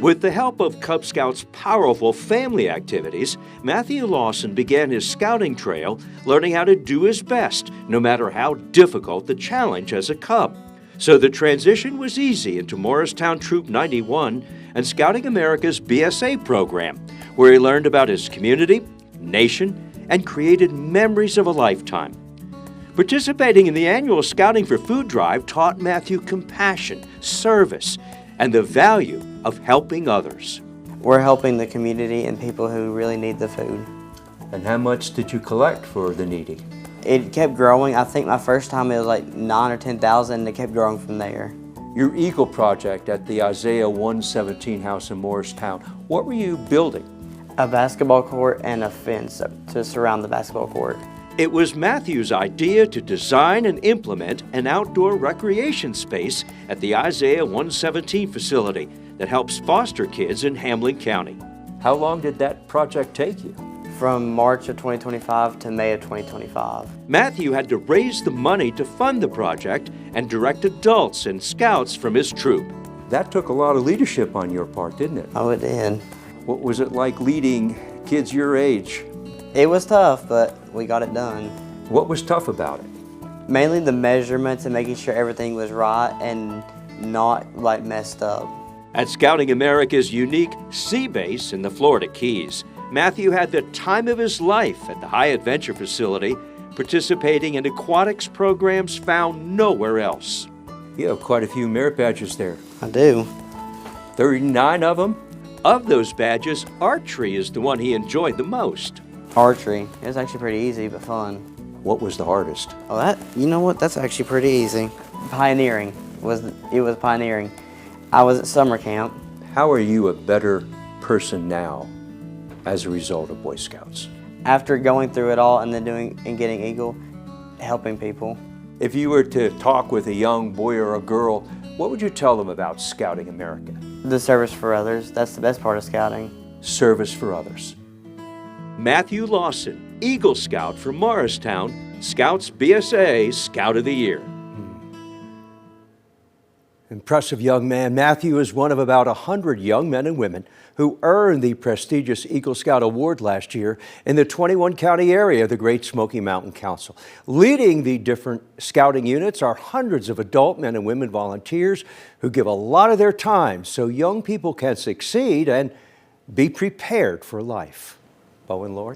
With the help of Cub Scouts' powerful family activities, Matthew Lawson began his scouting trail learning how to do his best, no matter how difficult the challenge as a Cub. So the transition was easy into Morristown Troop 91 and Scouting America's BSA program, where he learned about his community, nation, and created memories of a lifetime. Participating in the annual Scouting for Food drive taught Matthew compassion, service, and the value of helping others. We're helping the community and people who really need the food. And how much did you collect for the needy? It kept growing. I think my first time it was like 9 or 10,000, and it kept growing from there. Your Eagle project at the Isaiah 117 house in Morristown, what were you building? A basketball court and a fence to surround the basketball court. It was Matthew's idea to design and implement an outdoor recreation space at the Isaiah 117 facility that helps foster kids in Hamlin County. How long did that project take you? From March of 2025 to May of 2025. Matthew had to raise the money to fund the project and direct adults and scouts from his troop. That took a lot of leadership on your part, didn't it? Oh, it did. What was it like leading kids your age? It was tough, but we got it done. What was tough about it? Mainly the measurements and making sure everything was right and not like messed up. At Scouting America's unique sea base in the Florida Keys, Matthew had the time of his life at the High Adventure facility, participating in aquatics programs found nowhere else. You have quite a few merit badges there. I do. 39 of them? Of those badges, archery is the one he enjoyed the most. Archery. It was actually pretty easy, but fun. What was the hardest? Oh, you know what? That's actually pretty easy. Pioneering. It was pioneering. I was at summer camp. How are you a better person now as a result of Boy Scouts? After going through it all and then getting Eagle, helping people. If you were to talk with a young boy or a girl, what would you tell them about Scouting America? The service for others. That's the best part of scouting. Service for others. Matthew Lawson, Eagle Scout from Morristown, Scouts BSA Scout of the Year. Impressive young man. Matthew is one of about 100 young men and women who earned the prestigious Eagle Scout Award last year in the 21-county area of the Great Smoky Mountain Council. Leading the different scouting units are hundreds of adult men and women volunteers who give a lot of their time so young people can succeed and be prepared for life. Bo and Lori.